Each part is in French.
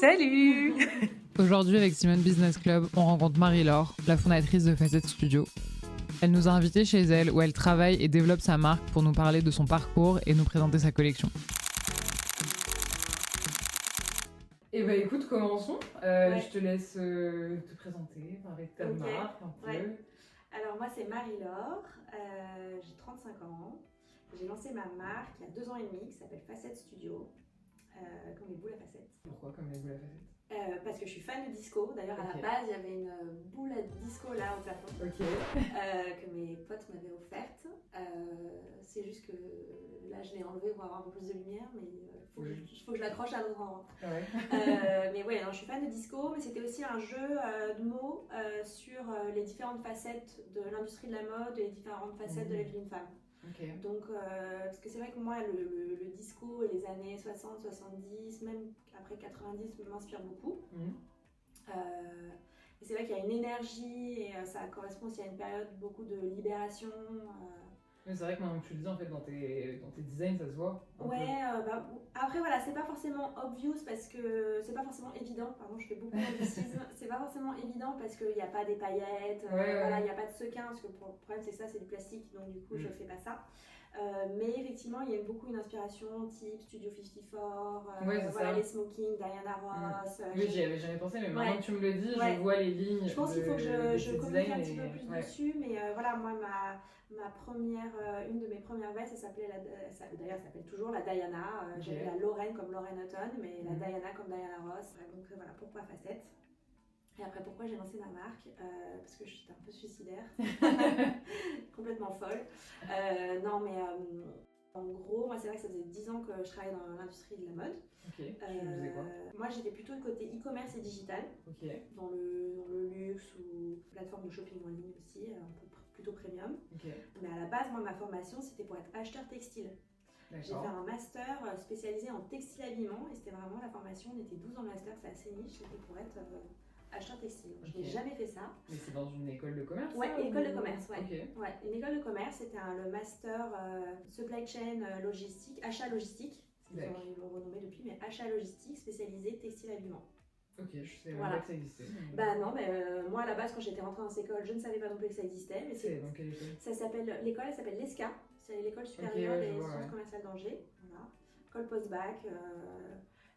Salut. Aujourd'hui, avec Simone Business Club, on rencontre Marie-Laure, la fondatrice de Facette Studio. Elle nous a invités chez elle où elle travaille et développe sa marque pour nous parler de son parcours et nous présenter sa collection. Et bah écoute, commençons. Ouais. Je te laisse te présenter, parler de ta marque un peu. Ouais. Alors moi c'est Marie-Laure, j'ai 35 ans. J'ai lancé ma marque il y a 2 ans et demi qui s'appelle Facette Studio, comme les boules à facettes. Pourquoi comme les boules à facettes? Parce que je suis fan de disco. D'ailleurs à la base il y avait une boule à disco là au plafond que mes potes m'avaient offerte. C'est juste que là je l'ai enlevée pour avoir un peu plus de lumière, mais il faut que je l'accroche à un autre endroit. Mais ouais, non, je suis fan de disco, mais c'était aussi un jeu de mots sur les différentes facettes de l'industrie de la mode et les différentes facettes de la vie d'une femme. Donc, parce que c'est vrai que moi, le disco et les années 60, 70, même après 90 m'inspirent beaucoup. Et c'est vrai qu'il y a une énergie et ça correspond aussi à une période beaucoup de libération. Mais c'est vrai que maintenant que tu le dis, en fait, dans tes designs, ça se voit. Après voilà, c'est pas forcément obvious parce que c'est pas forcément évident. Pardon, je fais beaucoup d'anglicisme. C'est pas forcément évident parce qu'il n'y a pas des paillettes, il n'y a pas de sequins, parce que le problème c'est ça, c'est du plastique, donc du coup je fais pas ça. Mais effectivement, il y a beaucoup une inspiration type Studio 54, les smoking, Diana Ross. Oui, j'y avais jamais pensé, mais maintenant que tu me le dis, je vois les lignes. Je pense qu'il faut que je communique un petit peu plus dessus, mais voilà, moi, une de mes premières vestes, elle s'appelait d'ailleurs, elle s'appelle toujours la Diana. J'avais la Lorraine comme Lorraine Houghton, mais la Diana comme Diana Ross. Donc voilà, pourquoi Facette? Et après, pourquoi j'ai lancé ma marque? Parce que j'étais un peu suicidaire, complètement folle. En gros, moi, c'est vrai que ça faisait 10 ans que je travaillais dans l'industrie de la mode. Tu faisais quoi? Moi, j'étais plutôt côté e-commerce et digital, dans le luxe ou plateforme de shopping en ligne aussi, plutôt premium. Mais à la base, moi, ma formation, c'était pour être acheteur textile. J'ai fait un master spécialisé en textile habillement et c'était vraiment la formation, on était 12 dans le master, c'est assez niche, c'était pour être acheteur textile. Je n'ai jamais fait ça. Mais c'est dans une école de commerce? Ouais, école de commerce, ouais. Une école de commerce, c'était le master supply chain logistique, achat logistique. Ils l'ont renommé depuis, mais achat logistique spécialisé textile habillement. Ok, je savais pas que ça existait. Moi à la base quand j'étais rentrée dans cette école, je ne savais pas non plus que ça existait. Mais dans quelle école? L'école elle s'appelle l'ESCA, c'est l'école supérieure des sciences commerciales d'Angers. Voilà. École post-bac.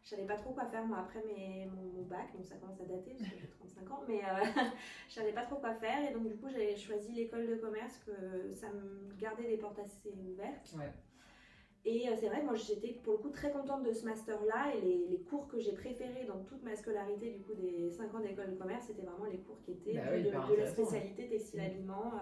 Je savais pas trop quoi faire moi après mon bac, donc ça commence à dater parce que j'ai 35 ans, mais je savais pas trop quoi faire et donc du coup j'ai choisi l'école de commerce que ça me gardait des portes assez ouvertes. Et c'est vrai que moi j'étais pour le coup très contente de ce master-là et les cours que j'ai préférés dans toute ma scolarité du coup des 5 ans d'école de commerce, c'était vraiment les cours qui étaient de la spécialité textile habillement.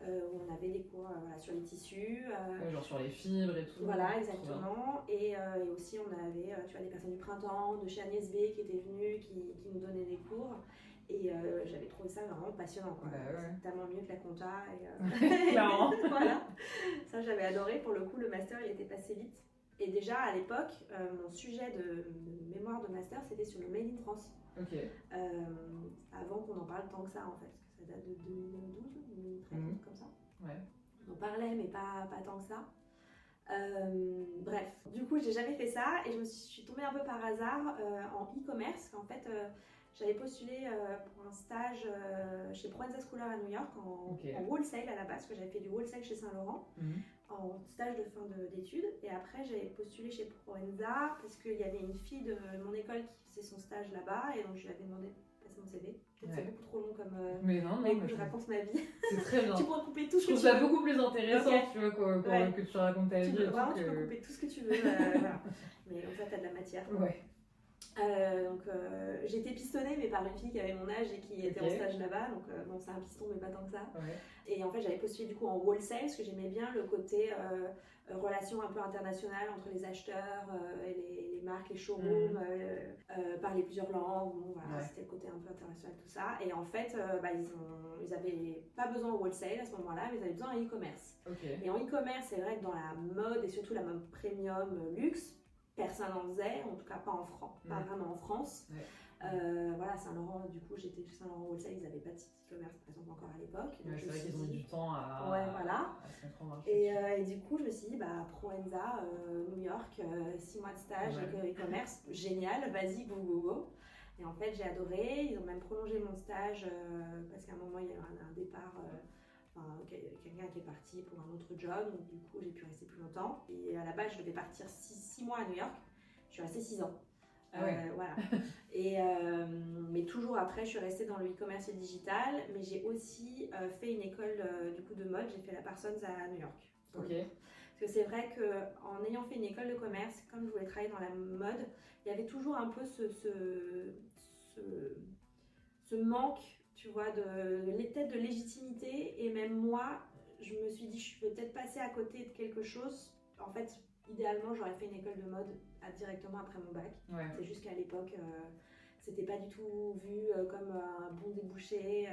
Où on avait des cours sur les tissus. Genre sur les fibres et tout. Voilà, exactement. Et aussi, on avait des personnes du printemps, de chez Agnès B qui étaient venues, qui nous donnaient des cours. Et j'avais trouvé ça vraiment passionnant. C'est tellement mieux que la compta. Clairement. Voilà. Ça, j'avais adoré. Pour le coup, le master, il était passé vite. Et déjà, à l'époque, mon sujet de mémoire de master, c'était sur le Made in France. Avant qu'on en parle tant que ça, en fait. Ça date de 2012, 2013, comme ça. On en parlait, mais pas tant que ça. Bref, du coup, j'ai jamais fait ça et je suis tombée un peu par hasard en e-commerce. En fait, j'avais postulé pour un stage chez Proenza Schooler à New York en wholesale à la base, parce que j'avais fait du wholesale chez Saint-Laurent en stage de fin d'études. Et après, j'avais postulé chez Proenza parce qu'il y avait une fille de mon école qui faisait son stage là-bas et donc je lui avais demandé de passer mon CV. Peut-être c'est beaucoup trop long comme. Mais non, je raconte ma vie. C'est très bien. Tu pourras couper tout ce que tu veux. Je trouve ça beaucoup plus intéressant, tu vois, que tu racontes ta vie. Tu peux couper tout ce que tu veux. Voilà. Mais comme ça, t'as de la matière. J'étais pistonnée mais par une fille qui avait mon âge et qui était en stage là-bas, donc c'est un piston mais pas tant que ça. Et en fait j'avais postulé du coup en wholesale parce que j'aimais bien le côté relation un peu internationale entre les acheteurs et les marques, les showrooms, parler plusieurs langues, c'était le côté un peu international tout ça. Et en fait ils avaient pas besoin en wholesale à ce moment-là, mais ils avaient besoin en e-commerce. Et en e-commerce c'est vrai que dans la mode et surtout la mode premium luxe, personne n'en faisait, en tout cas pas vraiment en France. Voilà, Saint-Laurent, du coup, j'étais chez Saint-Laurent Wholesale, ils n'avaient pas de site e-commerce, par exemple, encore à l'époque. Ouais, c'est vrai qu'ils ont mis du temps à, ouais, voilà. à se mettre en marché. Et du coup, je me suis dit, Proenza, New York, 6 mois de stage, e-commerce, génial, vas-y, go, go, go. Et en fait, j'ai adoré. Ils ont même prolongé mon stage parce qu'à un moment, il y a eu un départ, quelqu'un qui est parti pour un autre job. Donc, du coup, j'ai pu rester plus longtemps. Et à la base, je devais partir 6 mois à New York. Je suis restée 6 ans. Ah ouais. Voilà. Mais toujours après, je suis restée dans le e-commerce et le digital. Mais j'ai aussi fait une école du coup de mode. J'ai fait la Parsons à New York. Ok. Parce que c'est vrai qu'en ayant fait une école de commerce, comme je voulais travailler dans la mode, il y avait toujours un peu ce manque, tu vois, peut-être de légitimité. Et même moi, je me suis dit, je vais peut-être passer à côté de quelque chose. En fait, idéalement, j'aurais fait une école de mode directement après mon bac. Ouais. C'est juste qu'à l'époque, c'était pas du tout vu comme un bon débouché.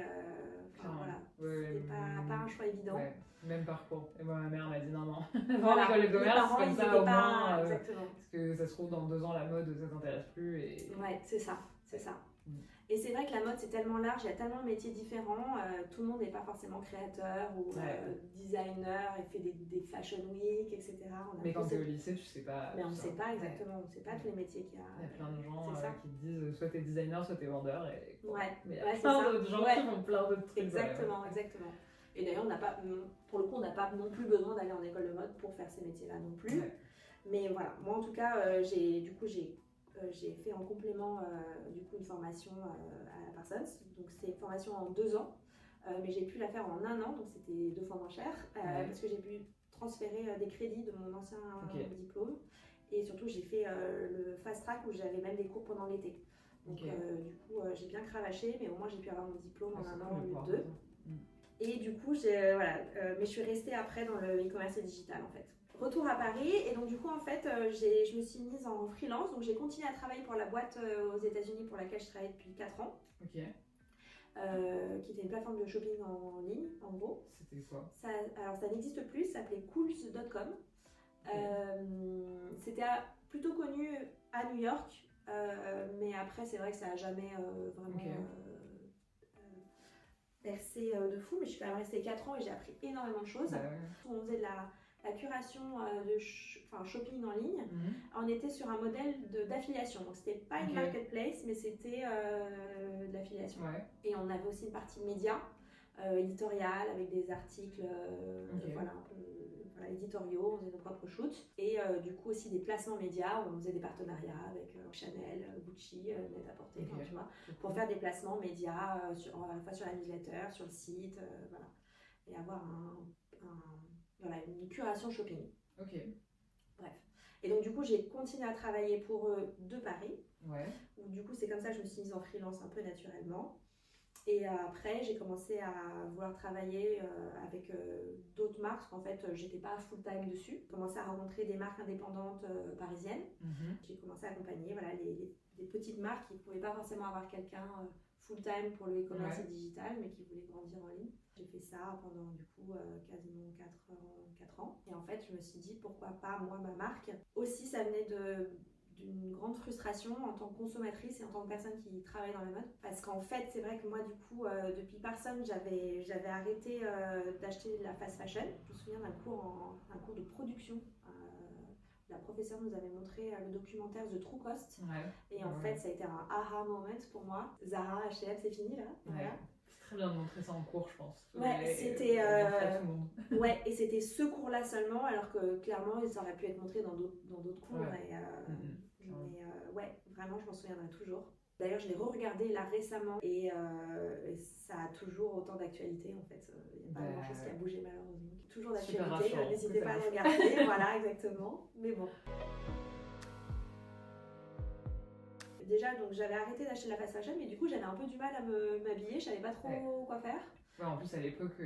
Voilà. C'était pas un choix évident. Ouais. Même parcours. Et moi, ma mère m'a dit non. Voilà. L'école de commerce, comme ça au moins. Exactement. Parce que ça se trouve, dans 2 ans, la mode, ça t'intéresse plus. Ouais, c'est ça. Et c'est vrai que la mode, c'est tellement large, il y a tellement de métiers différents. Tout le monde n'est pas forcément créateur ou designer et fait des fashion week, etc. Mais quand tu es au lycée, tu sais pas. Mais on ne sait pas exactement, on ne sait pas tous les métiers qu'il y a. Il y a plein de gens qui te disent soit t'es designer, soit t'es vendeur. Mais il y a c'est plein d'autres gens qui font plein d'autres trucs. Exactement. Et d'ailleurs, pour le coup, on n'a pas non plus besoin d'aller en école de mode pour faire ces métiers-là non plus. Ouais. Mais voilà, moi en tout cas, j'ai fait en complément une formation à la Parsons. Donc c'est une formation en 2 ans, mais j'ai pu la faire en 1 an, donc c'était 2 fois moins cher, parce que j'ai pu transférer des crédits de mon ancien diplôme. Et surtout, j'ai fait le fast track où j'avais même des cours pendant l'été. Donc du coup, j'ai bien cravaché, mais au moins j'ai pu avoir mon diplôme en 1 an au lieu de 2. Et du coup, mais je suis restée après dans le e-commerce et digital en fait. Retour à Paris, et donc du coup en fait je me suis mise en freelance, donc j'ai continué à travailler pour la boîte aux États-Unis pour laquelle je travaille depuis 4 ans. Ok. Qui était une plateforme de shopping en ligne en gros. C'était quoi? Alors ça n'existe plus, ça s'appelait Cools.com. C'était plutôt connu à New York, mais après c'est vrai que ça n'a jamais vraiment percé de fou, mais je suis quand même restée 4 ans et j'ai appris énormément de choses. On faisait de la curation shopping en ligne. On était sur un modèle d'affiliation, donc c'était pas une marketplace, mais c'était de l'affiliation. Et on avait aussi une partie média, éditoriale, avec des articles un peu éditoriaux, on faisait nos propres shoots, et du coup aussi des placements médias où on faisait des partenariats avec Chanel, Gucci, Net-a-Porter, tu vois, pour faire des placements médias à la fois sur la newsletter, sur le site, et avoir une curation shopping. Ok. Bref. Et donc du coup j'ai continué à travailler pour eux de Paris. Où du coup c'est comme ça que je me suis mise en freelance un peu naturellement. Et après j'ai commencé à vouloir travailler avec d'autres marques, parce qu'en fait j'étais pas full time dessus. J'ai commencé à rencontrer des marques indépendantes parisiennes. J'ai commencé à accompagner les petites marques qui ne pouvaient pas forcément avoir quelqu'un full time pour le e-commerce et digital, mais qui voulaient grandir en ligne. J'ai fait ça pendant du coup quasiment 4 ans. Et en fait, je me suis dit pourquoi pas moi, ma marque. Aussi, ça venait d'une grande frustration en tant que consommatrice et en tant que personne qui travaille dans la mode. Parce qu'en fait, c'est vrai que moi, du coup, depuis Parsons, j'avais arrêté d'acheter de la fast fashion. Je me souviens d'un cours de production. La professeure nous avait montré le documentaire The True Cost. Et en fait, ça a été un aha moment pour moi. Zara, H&M, c'est fini là. Voilà. C'est très bien de montrer ça en cours, je pense. C'était et c'était ce cours-là seulement, alors que clairement, ça aurait pu être montré dans d'autres cours. Mais vraiment, je m'en souviendrai toujours. D'ailleurs, je l'ai re-regardé là récemment et ça a toujours autant d'actualité en fait. Il n'y a pas grand-chose qui a bougé malheureusement. Toujours d'actualité, n'hésitez pas à le regarder. Voilà, exactement. Mais bon. Déjà, donc j'avais arrêté d'acheter de la fast fashion, mais du coup j'avais un peu du mal à m'habiller, je savais pas trop quoi faire. En plus à l'époque,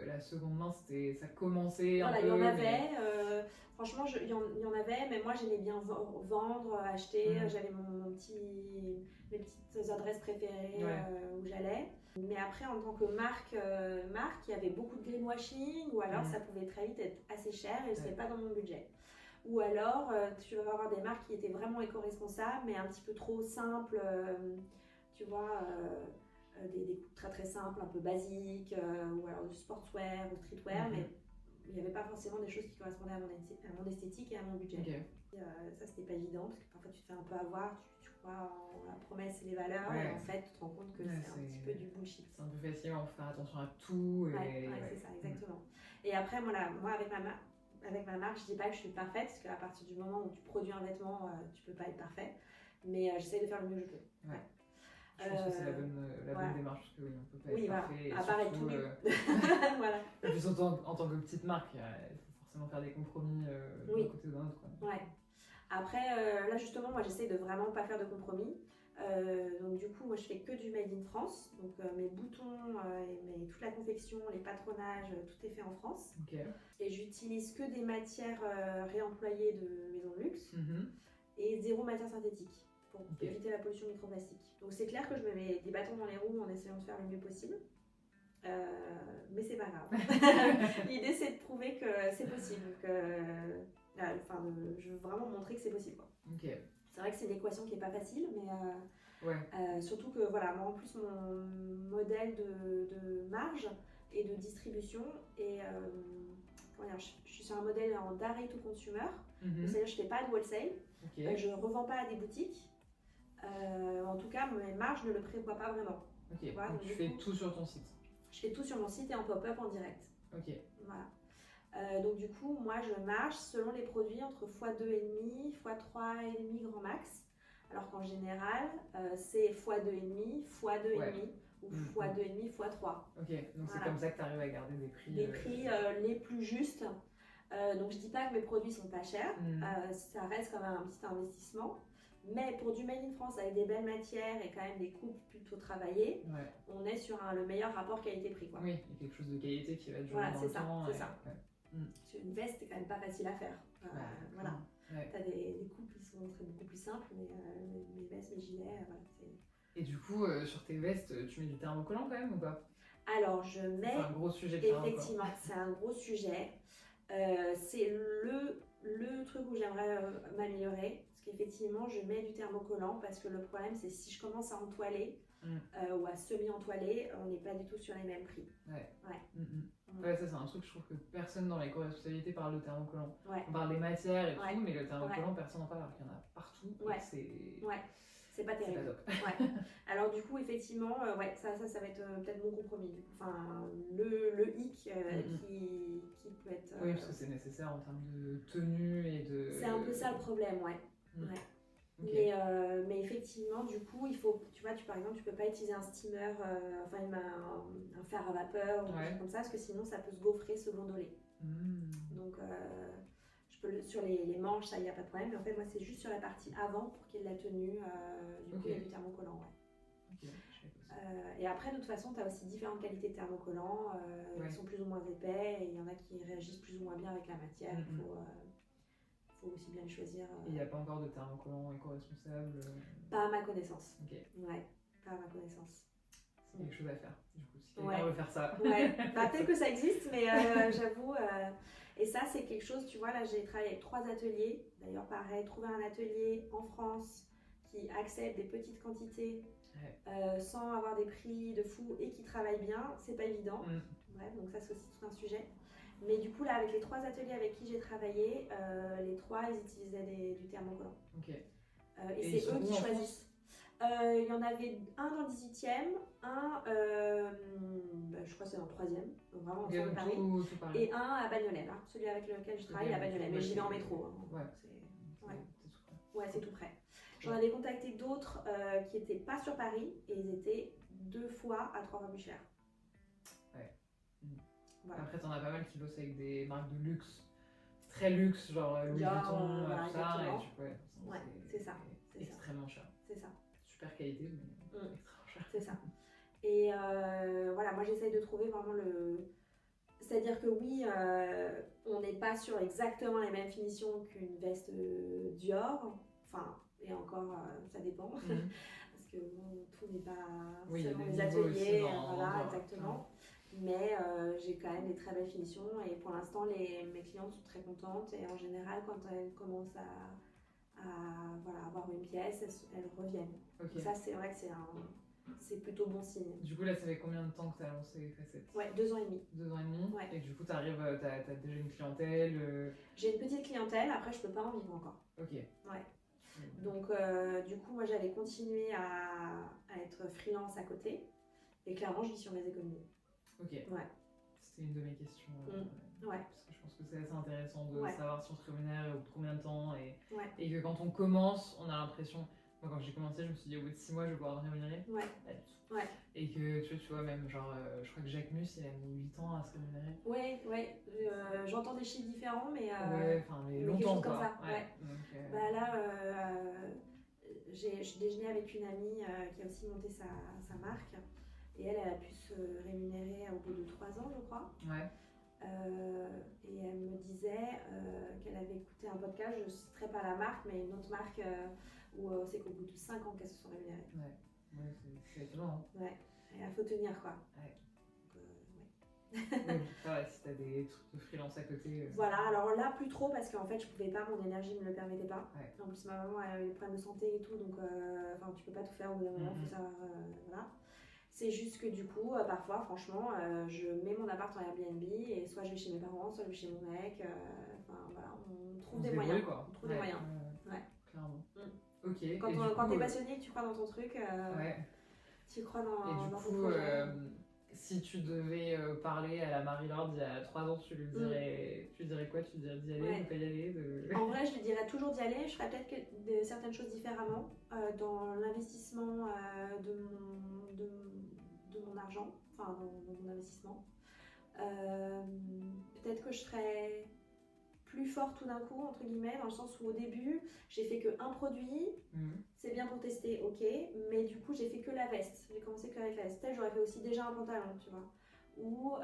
la seconde main, ça commençait un peu. Il y en avait, franchement il y en avait, mais moi j'aimais bien vendre, acheter, j'avais mes petites adresses préférées où j'allais. Mais après en tant que marque, il y avait beaucoup de greenwashing, ou alors ça pouvait très vite être assez cher et c'était pas dans mon budget. Ou alors, tu vas avoir des marques qui étaient vraiment éco-responsables, mais un petit peu trop simples. tu vois, des coupes très très simples, un peu basiques, ou alors du sportswear ou streetwear, mais il n'y avait pas forcément des choses qui correspondaient à mon esthétique et à mon budget. Okay. Ça, c'était pas évident parce que parfois tu te fais un peu avoir, tu crois en la promesse et les valeurs, et en fait, tu te rends compte que c'est un petit peu du bullshit. C'est un peu facile, on fait faire attention à tout. C'est ça, exactement. Et après, moi avec ma marque, je dis pas que je suis parfaite, parce qu'à partir du moment où tu produis un vêtement, tu peux pas être parfait, mais j'essaie de faire le mieux que je peux. Ouais. Je pense que c'est la bonne démarche, parce que oui, on peut pas être parfait. À part être tout nu. Voilà. Et puis surtout en tant que petite marque, il faut forcément faire des compromis d'un côté ou d'un autre. Ouais. Après, là justement, moi j'essaie de vraiment pas faire de compromis. Donc du coup, moi je fais que du made in France. Donc mes boutons, toute la confection, les patronages, tout est fait en France. Okay. Et j'utilise que des matières réemployées de maisons de luxe et zéro matière synthétique pour éviter la pollution microplastique. Donc c'est clair que je me mets des bâtons dans les roues en essayant de faire le mieux possible. Mais c'est pas grave. L'idée c'est de prouver que c'est possible, je veux vraiment montrer que c'est possible. Okay. C'est vrai que c'est une équation qui est pas facile, mais surtout que voilà, moi en plus mon modèle de marge et de distribution est, je suis sur un modèle en direct to consumer, c'est-à-dire que je fais pas de wholesale, je revends pas à des boutiques, en tout cas mes marges ne le prévoient pas vraiment. Okay. Donc tu fais tout sur ton site. Je fais tout sur mon site et en pop-up en direct. Ok. Voilà. Donc du coup, moi je marge selon les produits entre x2,5, x3,5 grand max. Alors qu'en général, c'est x2,5, x2,5 ou x2,5, x3. Ok, donc c'est comme ça que tu arrives à garder des prix. Les prix les plus justes. Donc je dis pas que mes produits sont pas chers, ça reste quand même un petit investissement. Mais pour du made in France avec des belles matières et quand même des coupes plutôt travaillées, on est sur le meilleur rapport qualité-prix. Quoi. Oui, il y a quelque chose de qualité qui va durer dans le temps. C'est ça. Sur une veste, c'est quand même pas facile à faire. Voilà. Tu as des coupes qui sont beaucoup plus simples, mais mes vestes, mes gilets, voilà. Et du coup, sur tes vestes, tu mets du thermocollant quand même ou pas? Alors, je mets... C'est un gros sujet. Effectivement, c'est un gros sujet. C'est le truc où j'aimerais m'améliorer. Parce qu'effectivement, je mets du thermocollant parce que le problème, c'est si je commence à entoiler ou à semi-entoiler, on n'est pas du tout sur les mêmes prix. Ouais, ça c'est un truc, je trouve que personne dans l'éco-responsabilité parle de thermocollant. On parle des matières et tout, mais le thermocollant, personne n'en parle alors qu'il y en a partout. C'est pas terrible. Alors du coup, effectivement, ça va être peut-être mon compromis. Enfin, le hic qui peut être... Oui, parce que c'est nécessaire en termes de tenue et de... C'est un peu ça le problème, Mais effectivement, du coup, il faut... Tu vois, par exemple, tu peux pas utiliser un steamer, un fer à vapeur ou quelque chose comme ça, parce que sinon, ça peut se gaufrer, se gondoler. Donc... sur les manches, ça, il n'y a pas de problème. Mais en fait, moi, c'est juste sur la partie avant pour qu'il y ait de la tenue. Du coup, il y a du thermocollant. Et après, de toute façon, tu as aussi différentes qualités de thermocollants. Ils sont plus ou moins épais et il y en a qui réagissent plus ou moins bien avec la matière. Il faut aussi bien les choisir. Et il n'y a pas encore de thermocollant éco-responsable Pas à ma connaissance. Ouais, pas à ma connaissance. C'est quelque chose à faire, du coup, si quelqu'un veut faire ça. Peut-être que ça existe, mais j'avoue... Et ça, c'est quelque chose, tu vois, là, j'ai travaillé avec 3 ateliers. D'ailleurs, pareil, trouver un atelier en France qui accepte des petites quantités sans avoir des prix de fou et qui travaille bien, c'est pas évident. Bref, donc ça, c'est aussi tout un sujet. Mais du coup, là, avec les 3 ateliers avec qui j'ai travaillé, les 3, ils utilisaient du thermocollant. Et c'est eux qui choisissent. Il y en avait un dans le 18e, un, je crois que c'est dans le 3e, donc vraiment en centre de Paris, et un à Bagnolet, là, celui avec lequel je travaille à Bagnolet, mais j'y vais en métro. C'est tout près. J'en avais contacté d'autres qui n'étaient pas sur Paris et ils étaient 2 fois à 3 fois plus chers. Voilà. Après, t'en as pas mal qui bossent avec des marques de luxe, très luxe, genre Louis Vuitton, tout ça, et c'est ça. Extrêmement cher. C'est ça. Super qualité, mais extrêmement cher. C'est ça. Et voilà, moi j'essaye de trouver vraiment c'est-à-dire que oui, on n'est pas sur exactement les mêmes finitions qu'une veste Dior. Enfin, et encore, ça dépend. Parce que bon, tout n'est pas selon les ateliers. Voilà, exactement. Mais j'ai quand même des très belles finitions. Et pour l'instant, mes clientes sont très contentes. Et en général, quand elles commencent à avoir une pièce, elles reviennent. Donc ça, c'est vrai que c'est plutôt bon signe. Du coup, là, ça fait combien de temps que tu as lancé Facette? Ouais, 2 ans et demi. 2 ans et demi. Ouais. Et du coup, t'as déjà une clientèle J'ai une petite clientèle, après, je peux pas en vivre encore. Ok. Ouais. Donc, du coup, moi, j'allais continuer à être freelance à côté. Et clairement, je vis sur mes économies. Ok. Ouais. C'était une de mes questions. Ouais. Parce que je pense que c'est assez intéressant de Ouais. savoir si on se rémunère au bout de combien de temps. Ouais. Et que quand on commence, on a l'impression. Moi, quand j'ai commencé, je me suis dit au bout de 6 mois, je vais pouvoir me rémunérer. Ouais. Pas du tout. Ouais. Et que tu vois, même genre, je crois que Jacques Mus, il a mis 8 ans à se rémunérer. Ouais. J'entends des chiffres différents, mais. Ouais, enfin, mais longtemps quelque chose quoi. comme ça. Ouais. Donc, Bah là, j'ai déjeuné avec une amie qui a aussi monté sa marque. Et elle a pu se rémunérer au bout de 3 ans, je crois. Ouais. Et elle me disait qu'elle avait écouté un podcast, je ne citerai pas la marque, mais une autre marque où c'est qu'au bout de 5 ans qu'elles se sont rémunérées. Ouais, c'est étonnant. Hein. Ouais, et il faut tenir quoi. Ouais. Donc, ouais, si t'as des trucs de freelance à côté. Voilà, alors là plus trop parce qu'en fait je pouvais pas, mon énergie me le permettait pas. Ouais. En plus ma maman elle avait des problèmes de santé et tout, donc tu peux pas tout faire au bout d'un moment, faut savoir, voilà. C'est juste que du coup, parfois, franchement, je mets mon appart en Airbnb et soit je vais chez mes parents, soit je vais chez mon mec. Enfin voilà, on trouve des moyens. Quoi. On trouve des moyens. Ouais. Clairement. Ok. Quand t'es passionné, que tu crois dans ton truc, tu crois dans ton projet. Si tu devais parler à la Marie-Laure d'il y a 3 ans, tu lui dirais quoi? Tu lui dirais d'y aller, de pas y aller En vrai, je lui dirais toujours d'y aller. Je ferais peut-être certaines choses différemment dans l'investissement de mon argent, enfin dans mon investissement. Peut-être que je serais plus forte tout d'un coup, entre guillemets, dans le sens où au début, j'ai fait qu'un produit, c'est bien pour tester, ok, mais du coup, j'ai fait que la veste. J'ai commencé que avec la veste. Peut-être j'aurais fait aussi déjà un pantalon, tu vois. Ou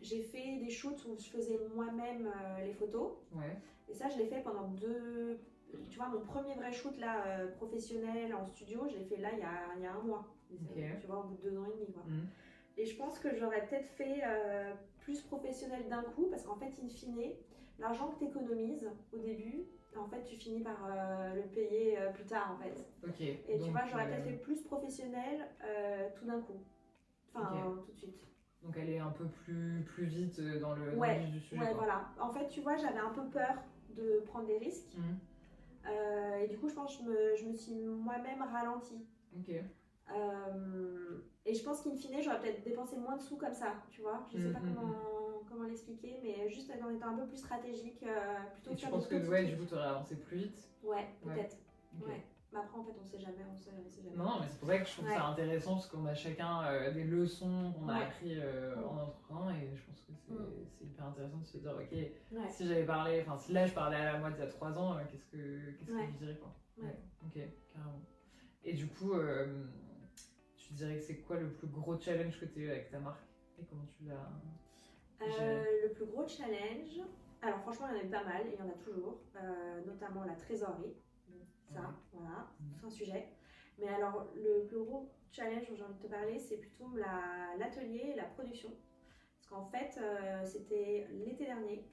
j'ai fait des shoots où je faisais moi-même les photos. Ouais. Et ça, je l'ai fait pendant 2... Tu vois, mon premier vrai shoot là, professionnel en studio, je l'ai fait là il y a 1 mois. Okay. Tu vois, au bout de 2 ans et demi, quoi. Et je pense que j'aurais peut-être fait plus professionnel d'un coup, parce qu'en fait, in fine, l'argent que tu économises au début, en fait, tu finis par le payer plus tard, en fait. Okay. Et donc, tu vois, j'aurais peut-être fait plus professionnel tout d'un coup. Enfin, tout de suite. Donc, aller un peu plus vite dans le vif du sujet. Ouais, quoi. voilà. En fait, tu vois, j'avais un peu peur de prendre des risques. Et du coup, je pense que je me suis moi-même ralentie. Ok. Et je pense qu'in fine, j'aurais peut-être dépensé moins de sous comme ça, tu vois. Je sais pas comment l'expliquer, mais juste en étant un peu plus stratégique, plutôt que tu penses que du coup, tu aurais avancé plus vite? Ouais, peut-être. Okay. Ouais. Mais après, en fait, on sait jamais, jamais. Non, mais c'est pour ça que je trouve ça intéressant, parce qu'on a chacun des leçons qu'on a appris en entreprenant, et je pense que c'est hyper intéressant de se dire, ok, si j'avais parlé, enfin, si là je parlais à la moi d'il y a 3 ans, qu'est-ce que je dirais, quoi. Ok, carrément. Et du coup, tu dirais que c'est quoi le plus gros challenge que tu as eu avec ta marque et comment tu l'as géré? Le plus gros challenge, alors franchement il y en a eu pas mal et il y en a toujours, notamment la trésorerie, ça, voilà, c'est un sujet. Mais alors le plus gros challenge dont j'ai envie de te parler, c'est plutôt l'atelier et la production. Parce qu'en fait, c'était l'été dernier.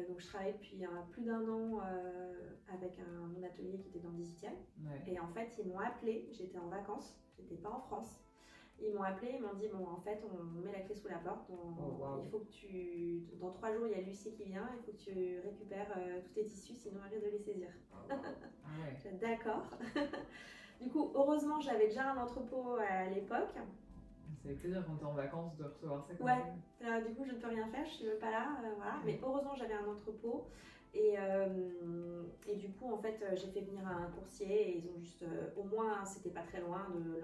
Donc je travaille depuis plus d'1 an avec mon atelier qui était dans le 18e. Et en fait, ils m'ont appelé, j'étais en vacances, j'étais pas en France. Ils m'ont appelé, ils m'ont dit bon, en fait, on met la clé sous la porte. Il faut que dans 3 jours, il y a l'huissier qui vient, il faut que tu récupères tous tes tissus, sinon on risque de les saisir. D'accord. Du coup, heureusement, j'avais déjà un entrepôt à l'époque. Ça fait plaisir quand t'es en vacances de recevoir ça. Du coup je ne peux rien faire, je suis même pas là, voilà. Mais heureusement j'avais un entrepôt et du coup en fait j'ai fait venir un coursier et ils ont juste, au moins c'était pas très loin de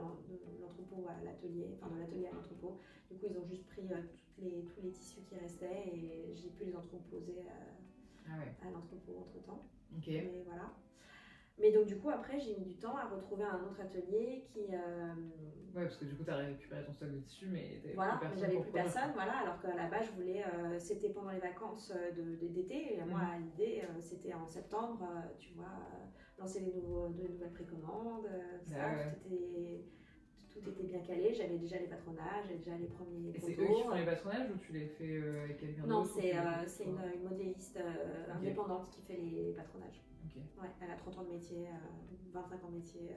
l'entrepôt à l'atelier, enfin de l'atelier à l'entrepôt. Du coup ils ont juste pris tous les tissus qui restaient et j'ai pu les entreposer à l'entrepôt entre temps. Mais voilà. Mais donc du coup après j'ai mis du temps à retrouver un autre atelier qui... Ouais, parce que du coup t'as récupéré ton stock de tissus mais j'avais plus personne, voilà, alors qu'à la base je voulais, c'était pendant les vacances d'été, et moi l'idée c'était en septembre, tu vois, lancer de nouvelles précommandes, tout était bien calé, j'avais déjà les patronages, j'avais déjà les premiers photos. Et c'est eux qui font les patronages ou tu les fais avec quelqu'un d'autre? Non, c'est une modéliste indépendante qui fait les patronages. Ouais, elle a 30 ans de métier, 25 ans de métier.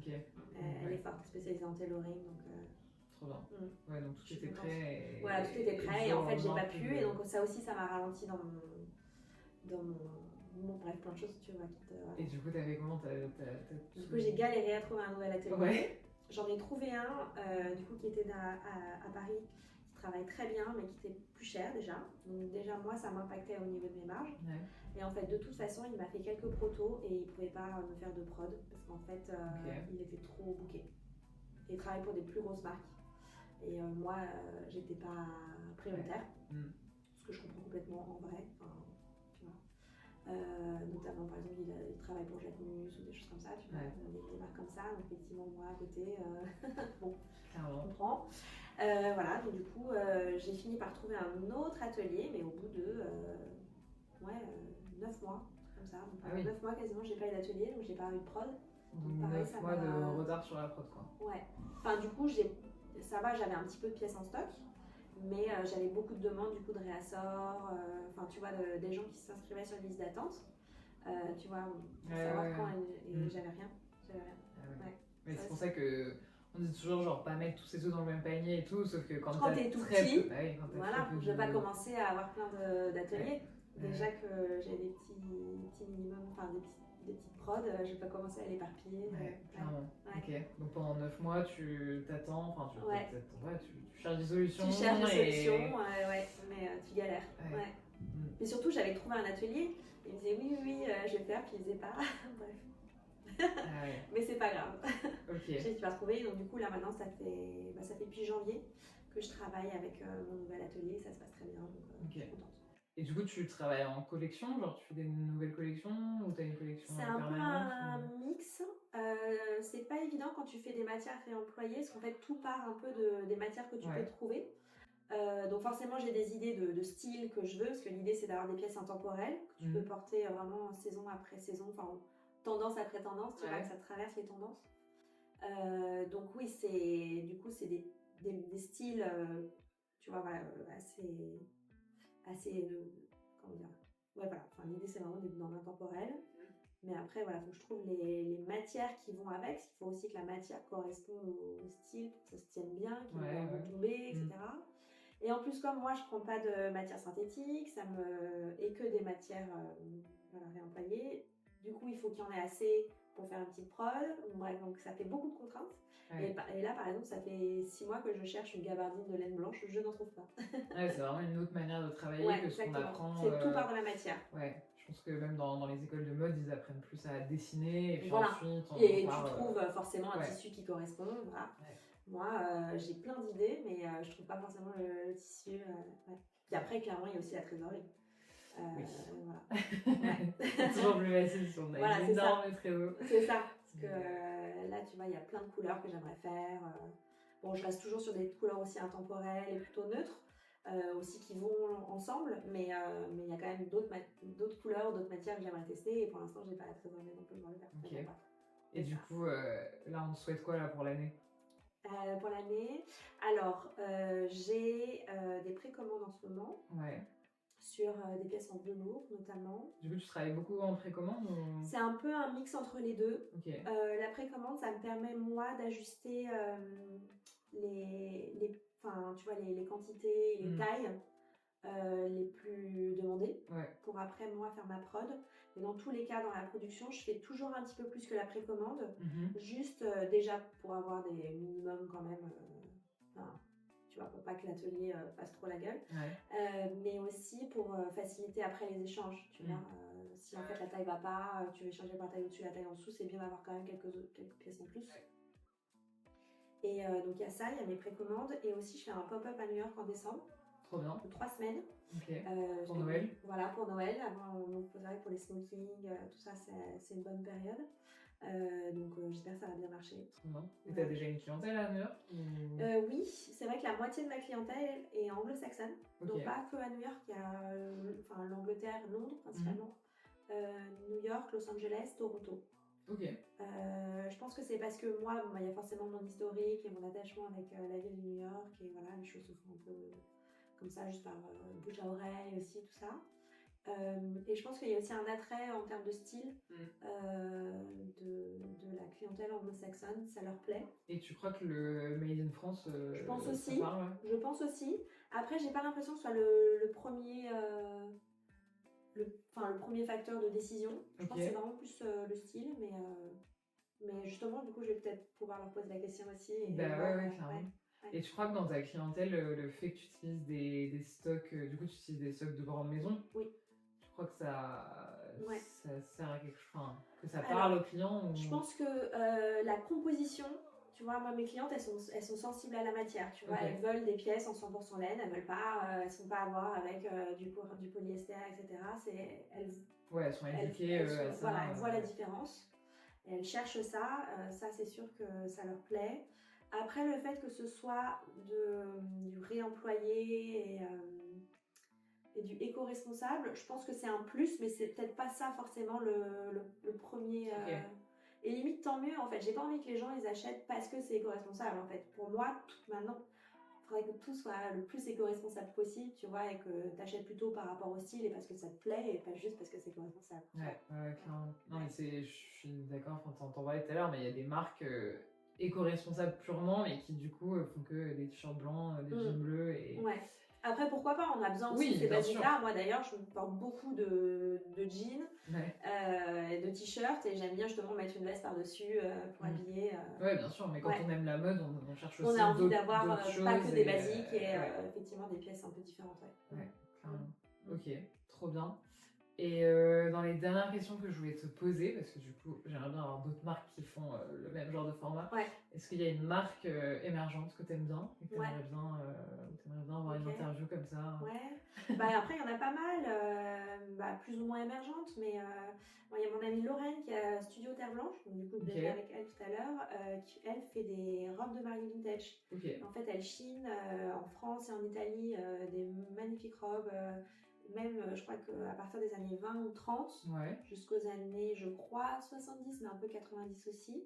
Elle est forte, spécialisée en tailoring, donc... Trop bien. Ouais, donc tout était prêt. Voilà, tout était prêt et en fait j'ai pas pu et donc ça aussi ça m'a ralenti dans mon bref, plein de choses tu vois. Et du coup t'avais comment Du coup j'ai galéré à trouver un nouvel atelier. Ouais. J'en ai trouvé un du coup qui était à Paris, qui travaille très bien mais qui était plus cher déjà. Donc déjà moi ça m'impactait au niveau de mes marges. Ouais. Et en fait de toute façon il m'a fait quelques protos et il pouvait pas me faire de prod parce qu'en fait il était trop booké. Et il travaille pour des plus grosses marques. Et moi, j'étais pas prioritaire, ce que je comprends complètement en vrai, tu vois. Notamment, par exemple, il travaille pour Jacquemus ou des choses comme ça, tu vois, des marques comme ça. Donc, effectivement, moi, à côté, bon, je comprends. Voilà, donc du coup, j'ai fini par trouver un autre atelier, mais au bout de 9 mois, comme ça. Donc, 9 mois quasiment, j'ai pas eu d'atelier, donc j'ai pas eu de prod. Donc, pareil, 9 mois de retard sur la prod, quoi. Ouais. Enfin, du coup, ça va, j'avais un petit peu de pièces en stock, mais j'avais beaucoup de demandes du coup de réassort, enfin tu vois, des gens qui s'inscrivaient sur une liste d'attente, tu vois, pour savoir quand, et j'avais rien. Mais c'est pour ça que on dit toujours genre pas mettre tous ses œufs dans le même panier et tout, sauf que quand t'es tout petit, voilà, je vais pas commencer à avoir plein d'ateliers. Déjà que j'ai des petits minimums, enfin des petites prods, je vais pas commencer à l'éparpiller. Clairement. Ok, donc pendant 9 mois, tu t'attends, enfin tu cherches des solutions. Tu cherches des solutions, mais tu galères. Mais surtout, j'avais trouvé un atelier, il me disait oui, je vais faire, puis il disait pas. Bref. Mais c'est pas grave. J'ai fini par trouver, donc du coup là maintenant ça fait depuis janvier que je travaille avec mon nouvel atelier, ça se passe très bien, donc je suis contente. Et du coup, tu travailles en collection, genre tu fais des nouvelles collections ou tu as une collection permanente? C'est un peu un mix. C'est pas évident quand tu fais des matières réemployées, parce qu'en fait tout part un peu des matières que tu peux trouver. Donc forcément j'ai des idées de style que je veux, parce que l'idée c'est d'avoir des pièces intemporelles que tu peux porter vraiment saison après saison, enfin tendance après tendance, tu vois que ça traverse les tendances. Donc oui, c'est des styles, tu vois, voilà, assez comment dire, voilà, enfin l'idée c'est vraiment d'être dans l'intemporel, mais après voilà, faut que je trouve les matières qui vont avec, parce qu'il faut aussi que la matière corresponde au style pour que ça se tienne bien, qu'il n'y ait pas de retombées, etc. Et en plus comme moi je prends pas de matière synthétique, et que des matières réemployées, du coup il faut qu'il y en ait assez pour faire une petite prod, bref, donc ça fait beaucoup de contraintes. Et là par exemple ça fait 6 mois que je cherche une gabardine de laine blanche, je n'en trouve pas. C'est vraiment une autre manière de travailler que ce qu'on apprend. C'est tout part de la matière. Je pense que même dans les écoles de mode ils apprennent plus à dessiner et puis ensuite tu trouves forcément un tissu qui correspond. Voilà. Moi j'ai plein d'idées mais je trouve pas forcément le tissu. Puis après clairement il y a aussi la trésorerie. Voilà. C'est toujours plus facile si on a une énorme trésor. C'est ça, parce que là tu vois il y a plein de couleurs que j'aimerais faire. Bon je reste toujours sur des couleurs aussi intemporelles et plutôt neutres, aussi qui vont ensemble, mais il y a quand même d'autres couleurs, d'autres matières que j'aimerais tester et pour l'instant j'ai pas la trésorerie non plus pour le faire. Et du coup là on souhaite quoi là pour l'année? Pour l'année, alors j'ai des précommandes en ce moment. Sur des pièces en velours notamment. Du coup, tu travailles beaucoup en précommande ou... C'est un peu un mix entre les deux. La précommande, ça me permet moi d'ajuster les quantités et les tailles les plus demandées pour après moi faire ma prod. Mais dans tous les cas, dans la production, je fais toujours un petit peu plus que la précommande, juste déjà pour avoir des minimums quand même. Tu vois, pour pas que l'atelier fasse trop la gueule, mais aussi pour faciliter après les échanges, tu vois. Si en fait la taille va pas, tu veux échanger par la taille au-dessus, la taille en dessous, c'est bien d'avoir quand même quelques pièces en plus. Et donc il y a ça, il y a mes précommandes, et aussi je fais un pop-up à New York en décembre. Trop bien. De 3 semaines. Pour Noël. Voilà, pour Noël. Pour les smokings, tout ça, c'est une bonne période. Donc j'espère que ça va bien marcher. Et t'as déjà une clientèle à New York Oui, c'est vrai que la moitié de ma clientèle est anglo-saxonne. Donc pas que à New York, il y a l'Angleterre, Londres principalement, New York, Los Angeles, Toronto. Je pense que c'est parce que moi, il y a forcément mon historique et mon attachement avec la ville de New York et voilà, les choses se font un peu comme ça, juste par bouche à oreille aussi, tout ça. Et je pense qu'il y a aussi un attrait en termes de style de la clientèle anglo-saxonne, ça leur plaît. Et tu crois que le Made in France, je pense aussi. Ça parle, ouais. Je pense aussi. Après, j'ai pas l'impression que ce soit le premier, le premier facteur de décision. Je pense que c'est vraiment plus le style, mais justement, du coup, je vais peut-être pouvoir leur poser la question aussi. Et ouais, clairement. Ouais. Et tu crois que dans ta clientèle, le fait que tu utilises des stocks, du coup, tu utilises des stocks de grandes maisons? Oui. Tu crois que ça sert à quelque chose, enfin, que ça Alors, parle aux clients ou... Je pense que la composition, tu vois, moi, mes clientes, elles sont sensibles à la matière, tu vois, elles veulent des pièces en 100% laine, elles veulent pas, elles sont pas à voir avec du polyester, etc. Elles sont éduquées à ça. Voilà, elles voient la différence. Et elles cherchent ça, ça c'est sûr que ça leur plaît. Après, le fait que ce soit du réemployé et du éco-responsable, je pense que c'est un plus, mais c'est peut-être pas ça forcément le premier. Et limite, tant mieux en fait. J'ai pas envie que les gens ils achètent parce que c'est éco-responsable en fait. Pour moi, maintenant, il faudrait que tout soit le plus éco-responsable possible, tu vois, et que tu achètes plutôt par rapport au style et parce que ça te plaît et pas juste parce que c'est éco-responsable. Ouais, clairement. Non, mais je suis d'accord, t'en parlais tout à l'heure, mais il y a des marques éco-responsables purement, mais qui du coup font que des t-shirts blancs, des jeans bleus et... Ouais. Après, pourquoi pas, on a besoin aussi de ces basiques-là. Moi d'ailleurs, je porte beaucoup de jeans, de t-shirts, et j'aime bien justement mettre une veste par-dessus pour habiller. Ouais, bien sûr, mais quand on aime la mode, on cherche aussi on a envie d'avoir pas que des basiques basiques et effectivement des pièces un peu différentes. Ouais, clairement. Ok, trop bien. Et dans les dernières questions que je voulais te poser, parce que du coup j'aimerais bien avoir d'autres marques qui font le même genre de format, est-ce qu'il y a une marque émergente que tu aimes bien et que tu aimerais bien avoir une interview comme ça? Ouais, après il y en a pas mal, plus ou moins émergentes, mais il y a mon amie Lorraine qui a Studio Terre Blanche, donc du coup je l'ai avec elle tout à l'heure, qui elle fait des robes de mariée vintage. En fait elle chine en France et en Italie des magnifiques robes. Même, je crois qu'à partir des années 20 ou 30, jusqu'aux années, je crois, 70, mais un peu 90 aussi.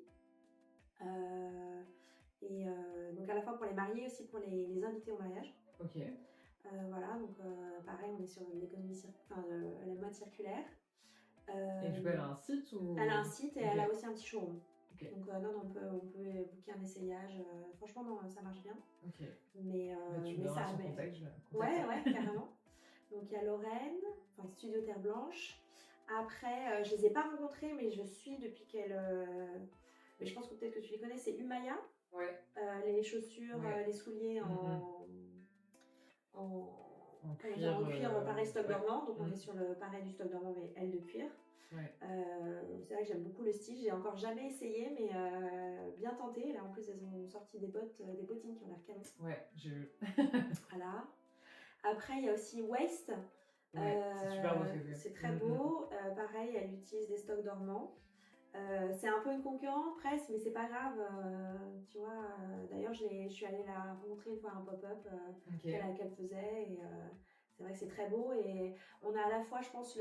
Donc à la fois pour les mariés, aussi pour les invités au mariage. Voilà, donc pareil, on est sur l'économie, la mode circulaire. Et du coup, elle a un site ou... Elle a un site et elle a aussi un petit showroom. Donc non, on peut booker un essayage. Franchement, non, ça marche bien. Mais ça... Ouais, carrément. Donc il y a Lorraine, Studio Terre Blanche. Après, je les ai pas rencontrées, mais je suis depuis qu'elle... Mais je pense que peut-être que tu les connais, c'est Umaya. Les chaussures, les souliers en cuir pareil stock dormant. Donc on est sur le pareil du stock dormant, mais elle de cuir. C'est vrai que j'aime beaucoup le style. J'ai encore jamais essayé, mais bien tenté. Là en plus, elles ont sorti des bottines qui ont l'air canon. Ouais, j'ai vu. Voilà. Après, il y a aussi Waste. C'est super beau. C'est très beau. Pareil, elle utilise des stocks dormants. C'est un peu une concurrente presque, mais c'est pas grave. Tu vois, d'ailleurs, je suis allée la rencontrer une fois à un pop-up qu'elle faisait. Et c'est vrai que c'est très beau. Et on a à la fois, je pense,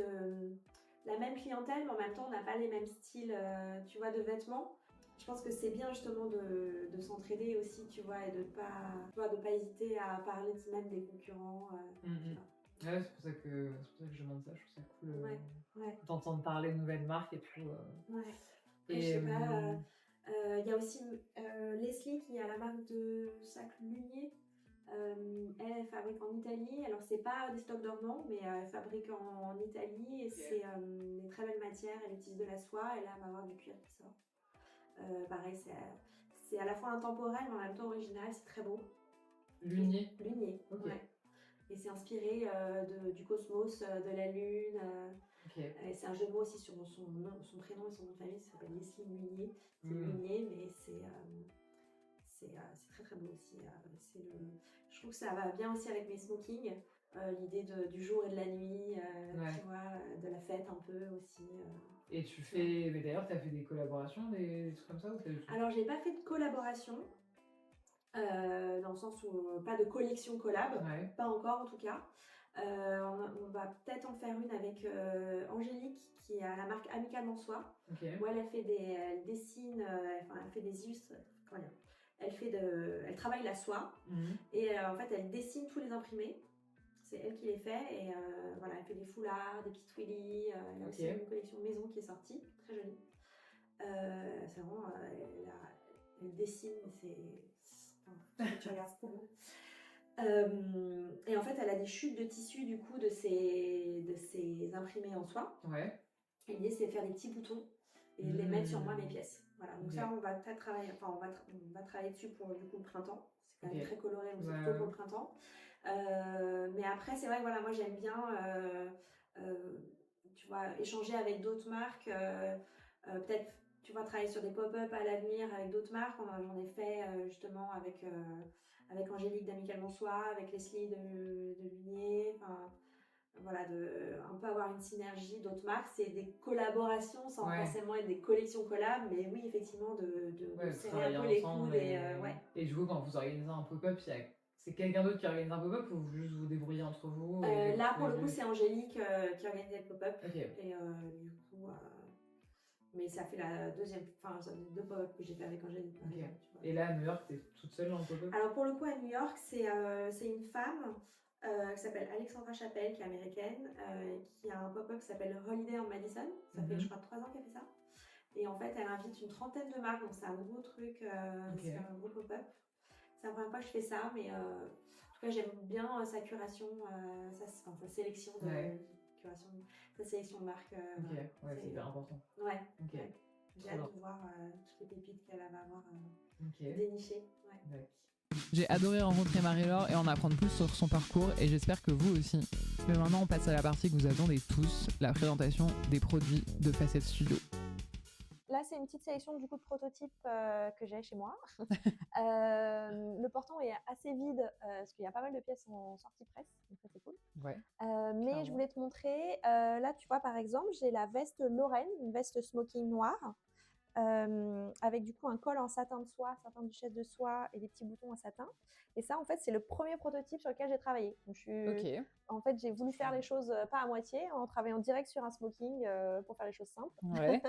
la même clientèle, mais en même temps, on n'a pas les mêmes styles, tu vois, de vêtements. Je pense que c'est bien justement de s'entraider aussi, tu vois, et de pas hésiter à parler même des concurrents. Ouais, c'est pour ça que je demande ça, je trouve ça cool d'entendre parler de nouvelles marques et tout. Et je sais pas, il y a aussi Leslie qui a la marque de sac Lunier. Elle fabrique en Italie, alors c'est pas des stocks dormants, mais elle fabrique en Italie et c'est des très belles matières. Elle utilise de la soie et là elle va avoir du cuir qui sort. Pareil, c'est à la fois intemporel mais en même temps original, c'est très beau. Lunier. Ouais. Et c'est inspiré du cosmos, de la lune. Et c'est un jeu de mots aussi sur son prénom et son nom de famille, ça s'appelle Leslie Lunier. C'est Lunier, mais c'est très très beau aussi. Je trouve que ça va bien aussi avec mes smokings. L'idée du jour et de la nuit, tu vois, de la fête un peu aussi. Et tu fais, mais d'ailleurs, tu as fait des collaborations, des trucs comme ça ou Alors, j'ai pas fait de collaboration, dans le sens où pas de collection collab, pas encore en tout cas. On va peut-être en faire une avec Angélique qui a la marque Amicalement Soie, où elle dessine, elle fait des illustrations. Elle travaille la soie et en fait elle dessine tous les imprimés. c'est elle qui les fait. Et voilà, elle fait des foulards, des petits twilly. Elle a aussi une collection maison qui est sortie, très jolie. C'est vraiment, elle dessine, tu regardes, c'est trop beau. Et en fait, elle a des chutes de tissu du coup de ces imprimés en soie. Ouais. Et l'idée, c'est de faire des petits boutons et de les mettre sur moi mes pièces. Voilà. Donc ça, on va travailler, on va travailler dessus pour du coup le printemps. C'est quand même très coloré, donc c'est plutôt pour le printemps. Mais après, c'est vrai que voilà, moi j'aime bien, tu vois, échanger avec d'autres marques. Peut-être, tu vois, travailler sur des pop-up à l'avenir avec d'autres marques. J'en ai fait justement avec Angélique d'Amicalement Soi, avec Leslie de Lunier. Voilà, un peu avoir une synergie d'autres marques. C'est des collaborations sans forcément être des collections collab, mais oui, effectivement, de serrer un peu les coudes. Et du coup, quand vous organisez un pop-up, c'est quelqu'un d'autre qui organise un pop-up ou vous juste vous débrouillez entre vous là, pour le coup, c'est Angélique qui organise le pop-up. Okay. Et du coup, mais ça fait la deuxième, deux pop-up que j'ai fait avec Angélique. Okay. Et là, à New York, t'es toute seule dans le pop-up? Alors, pour le coup, à New York, c'est une femme qui s'appelle Alexandra Chappelle, qui est américaine, qui a un pop-up qui s'appelle Holiday on Madison. Ça fait, je crois, 3 ans qu'elle fait ça. Et en fait, elle invite une trentaine de marques, donc c'est un gros truc, c'est un gros pop-up. C'est la première fois que je fais ça, mais en tout cas, j'aime bien sa curation, sa sélection de curation, sa sélection de marques. C'est hyper important. Ouais. J'ai hâte de voir toutes les pépites qu'elle va avoir dénichées. Ouais. J'ai adoré rencontrer Marie-Laure et en apprendre plus sur son parcours et j'espère que vous aussi. Mais maintenant, on passe à la partie que vous attendez tous, la présentation des produits de Facette Studio. Là, c'est une petite sélection du coup de prototypes que j'ai chez moi. Le portant est assez vide parce qu'il y a pas mal de pièces en sortie presse, donc ça c'est cool. Ouais. Mais je voulais te montrer, là tu vois par exemple, j'ai la veste Lorraine, une veste smoking noire, avec du coup un col en satin de soie, satin duchesse de soie et des petits boutons en satin. Et ça en fait c'est le premier prototype sur lequel j'ai travaillé. Donc, en fait j'ai voulu faire les choses pas à moitié en travaillant direct sur un smoking pour faire les choses simples. Ouais.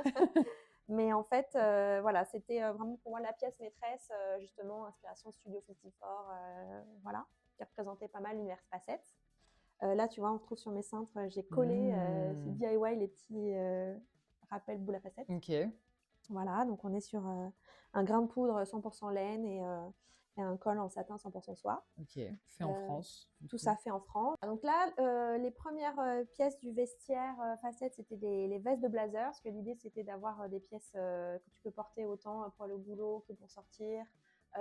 Mais en fait, voilà, c'était vraiment pour moi la pièce maîtresse, justement, inspiration Studio 54, voilà, qui représentait pas mal l'univers Facette. Là, tu vois, on retrouve sur mes cintres, j'ai collé ce DIY, les petits rappels boule à facettes. Ok. Voilà, donc on est sur un grain de poudre 100% laine et un col en satin 100% soie. Ok, fait en France. Tout ça fait en France. Donc là, les premières pièces du vestiaire Facette, c'était les vestes de blazer, parce que l'idée c'était d'avoir des pièces que tu peux porter autant pour aller au boulot que pour sortir,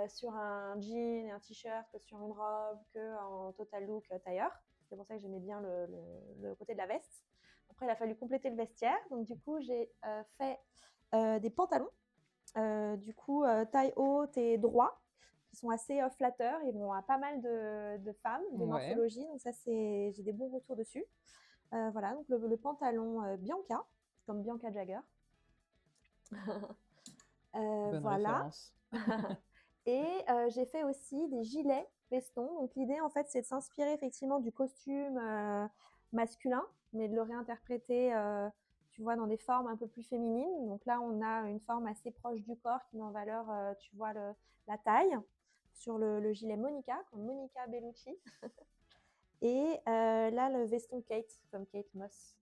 sur un jean et un t-shirt, que sur une robe, que en total look tailleur. C'est pour ça que j'aimais bien le côté de la veste. Après, il a fallu compléter le vestiaire. Donc du coup, j'ai fait des pantalons, du coup taille haute et droit, qui sont assez flatteurs. Ils vont à pas mal de femmes de morphologie, donc ça j'ai des bons retours dessus. Voilà, donc le pantalon Bianca, comme Bianca Jagger. Bonne voilà. référence. Et j'ai fait aussi des gilets vestons. Donc l'idée en fait c'est de s'inspirer effectivement du costume masculin, mais de le réinterpréter tu vois, dans des formes un peu plus féminines. Donc là, on a une forme assez proche du corps qui met en valeur, tu vois, la taille sur le gilet Monica, comme Monica Bellucci. Et là, le veston Kate, comme Kate Moss,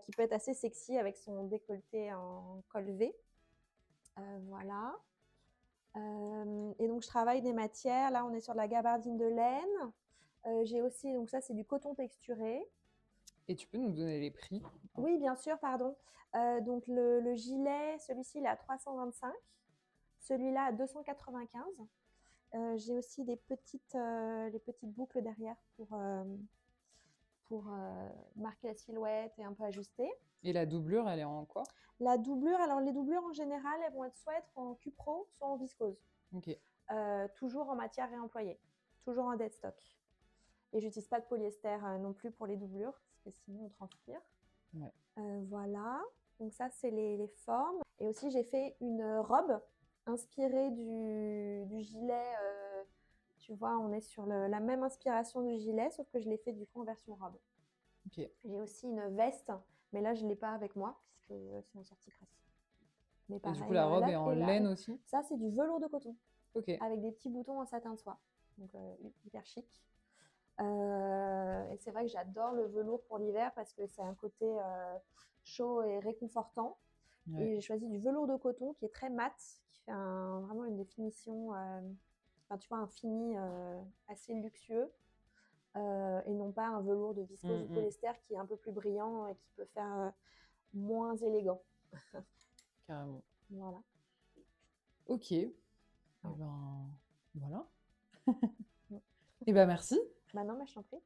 qui peut être assez sexy avec son décolleté en col V. Voilà. Et donc, je travaille des matières. Là, on est sur de la gabardine de laine. J'ai aussi, donc ça, c'est du coton texturé. Et tu peux nous donner les prix? Oui, bien sûr, pardon. Donc, le gilet, celui-ci, il est à 325. Celui-là, à 295. J'ai aussi les petites boucles derrière pour marquer la silhouette et un peu ajuster. Et la doublure, elle est en quoi? La doublure, alors les doublures en général, elles vont être soit être en cupro, soit en viscose. Ok. Toujours en matière réemployée. Toujours en dead stock. Et j'utilise pas de polyester non plus pour les doublures, parce que sinon on transpire. Ouais. Voilà, donc ça c'est les formes. Et aussi j'ai fait une robe inspirée du gilet. Tu vois, on est sur la même inspiration du gilet, sauf que je l'ai fait du coup en version robe. Ok. J'ai aussi une veste, mais là je ne l'ai pas avec moi, puisque c'est en sortie presse. Mais pareil, et du coup la robe est en laine aussi? Ça c'est du velours de coton. Ok. Avec des petits boutons en satin de soie. Donc hyper chic. Et c'est vrai que j'adore le velours pour l'hiver parce que c'est un côté chaud et réconfortant. Ouais. Et j'ai choisi du velours de coton qui est très mat, qui fait vraiment une définition, tu vois, un fini assez luxueux. Et non pas un velours de viscose ou polyester qui est un peu plus brillant et qui peut faire moins élégant. Carrément. Voilà. Ok. Et ben voilà. Et ben merci. Non, mais je t'en prie.